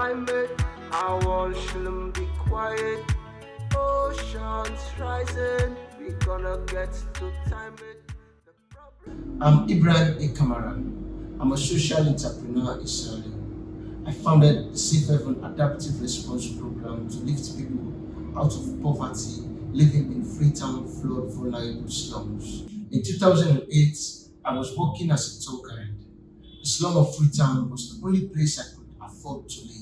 climate. Our world shouldn't be quiet. Oceans rising, we gonna get to time it. The problem. I'm Ibrahim A. Kamara. I'm a social entrepreneur in Sierra Leone. I founded the Safe Haven Adaptive Response Program to lift people out of poverty living in Freetown flood vulnerable slums. In 2008, I was working as a tour guide. The slum of Freetown was the only place I could afford to live.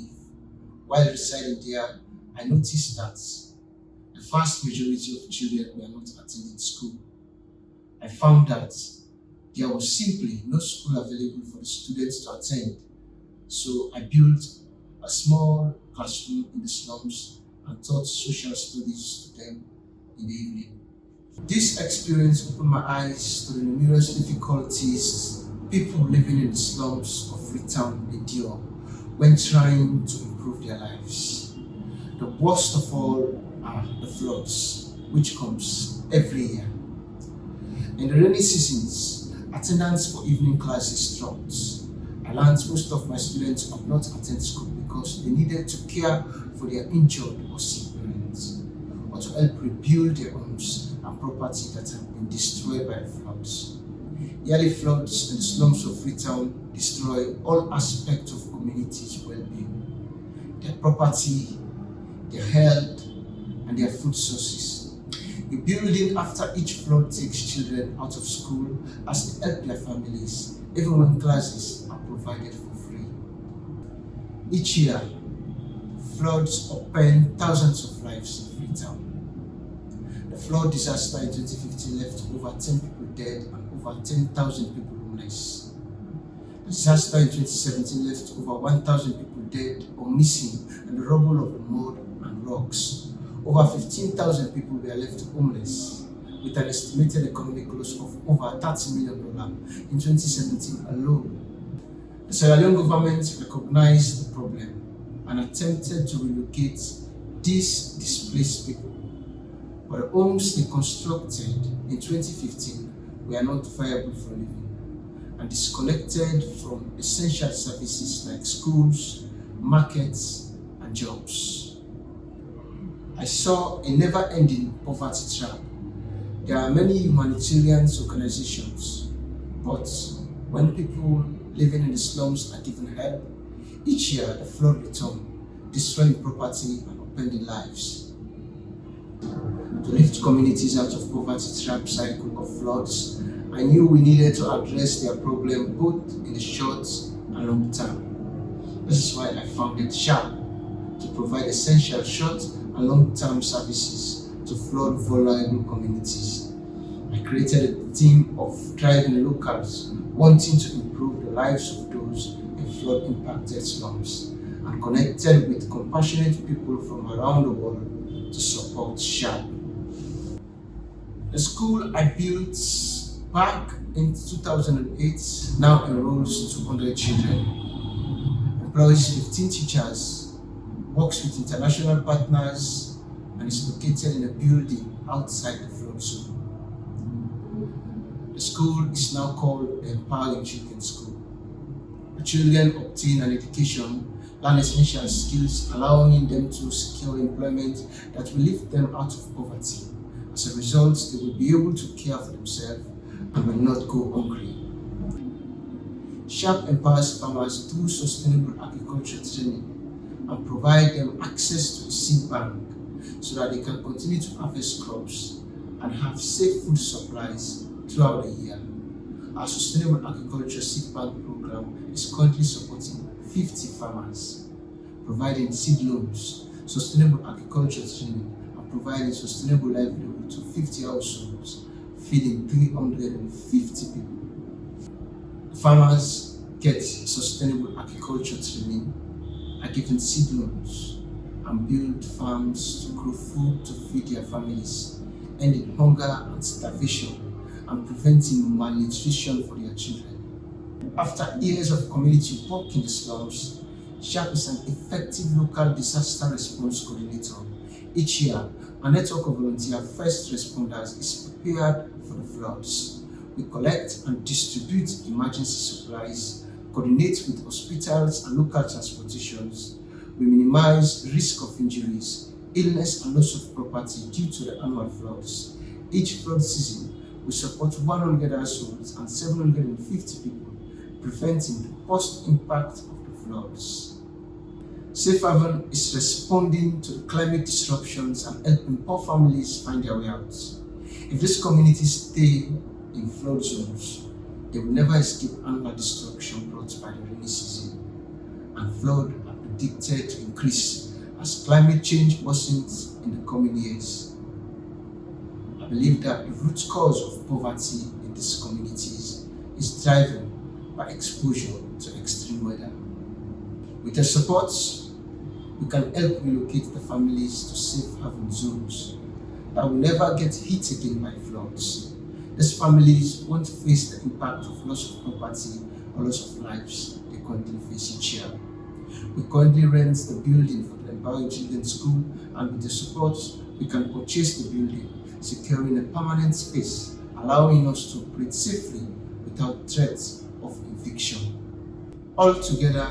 While residing there, I noticed that the vast majority of children were not attending school. I found that there was simply no school available for the students to attend. So I built a small classroom in the slums and taught social studies to them in the evening. This experience opened my eyes to the numerous difficulties people living in the slums of Freetown endure when trying to improve their lives. The worst of all are the floods, which comes every year. In the rainy seasons, attendance for evening classes dropped. I learned most of my students could not attend school because they needed to care for their injured or sick parents, or to help rebuild their homes and property that had been destroyed by the floods. Yearly floods in the slums of Freetown destroy all aspects of communities' well-being, their property, their health, and their food sources. Rebuilding after each flood takes children out of school as they help their families, even when classes are provided for free. Each year, floods upend thousands of lives in Freetown. The flood disaster in 2015 left over 10 people dead and over 10,000 people homeless. The disaster in 2017 left over 1,000 people dead or missing in the rubble of the mud and rocks. Over 15,000 people were left homeless, with an estimated economic loss of over $30 million in 2017 alone. The Sierra Leone government recognized the problem and attempted to relocate these displaced people. But the homes they constructed in 2015 were not viable for living and disconnected from essential services like schools, markets, and jobs. I saw a never-ending poverty trap. There are many humanitarian organizations, but when people living in the slums are given help, each year the flood returns, destroying property and upending lives. To lift communities out of poverty trap cycle of floods, I knew we needed to address their problem both in the short and long term. This is why I founded SHARP, to provide essential short and long-term services to flood vulnerable communities. I created a team of thriving locals wanting to improve the lives of those in flood-impacted slums and connected with compassionate people from around the world to support SHARP. The school I built back in 2008 now enrolls 200 children, employs 15 teachers, works with international partners, and is located in a building outside the flood zone. The school is now called the Empowering Children School. The children obtain an education, learn essential skills, allowing them to secure employment that will lift them out of poverty. As a result, they will be able to care for themselves and will not go hungry. SHARP empowers farmers through sustainable agriculture training and provide them access to a seed bank so that they can continue to harvest crops and have safe food supplies throughout the year. Our Sustainable Agriculture Seed Bank program is currently supporting 50 farmers, providing seed loans, sustainable agriculture training, and providing sustainable livelihood to 50 households, feeding 350 people. Farmers get sustainable agriculture training, are given seed loans, and build farms to grow food to feed their families, ending hunger and starvation, and preventing malnutrition for their children. After years of community work in the slums, SHARP is an effective local disaster response coordinator. Each year, a network of volunteer first responders is prepared for the floods. We collect and distribute emergency supplies, coordinate with hospitals and local transportations, We minimize risk of injuries, illness and loss of property due to the annual floods. Each flood season, we support 100 households and 750 people, preventing the post-impact of the floods. Safe Haven is responding to the climate disruptions and helping poor families find their way out. If these communities stay in flood zones, they will never escape annual destruction brought by the rainy season, and flood are predicted to increase as climate change worsens in the coming years. I believe that the root cause of poverty in these communities is driven by exposure to extreme weather. With your support, we can help relocate the families to safe haven zones that will never get hit again by floods. These families won't face the impact of loss of property or loss of lives they currently face each year. We currently rent the building for the Empowered Children's School, and with the support, we can purchase the building, securing a permanent space, allowing us to operate safely without threat of eviction. Altogether,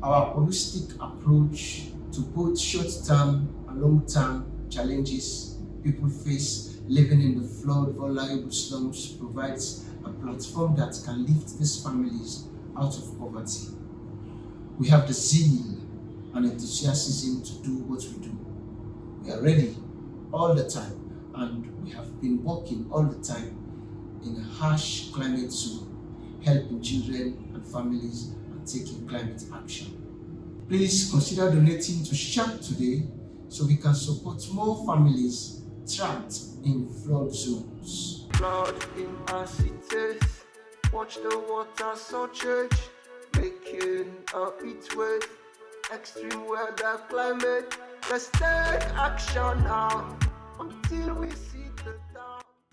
our holistic approach to both short-term and long-term challenges people face living in the flood vulnerable slums provides a platform that can lift these families out of poverty. We have the zeal and enthusiasm to do what we do. We are ready all the time, and we have been working all the time in a harsh climate zone, helping children and families and taking climate action. Please consider donating to Sharp today so we can support more families trapped in flood zones. Flood in our cities, watch the water surcharge, making a heat wave, extreme weather climate. Let's take action now until we see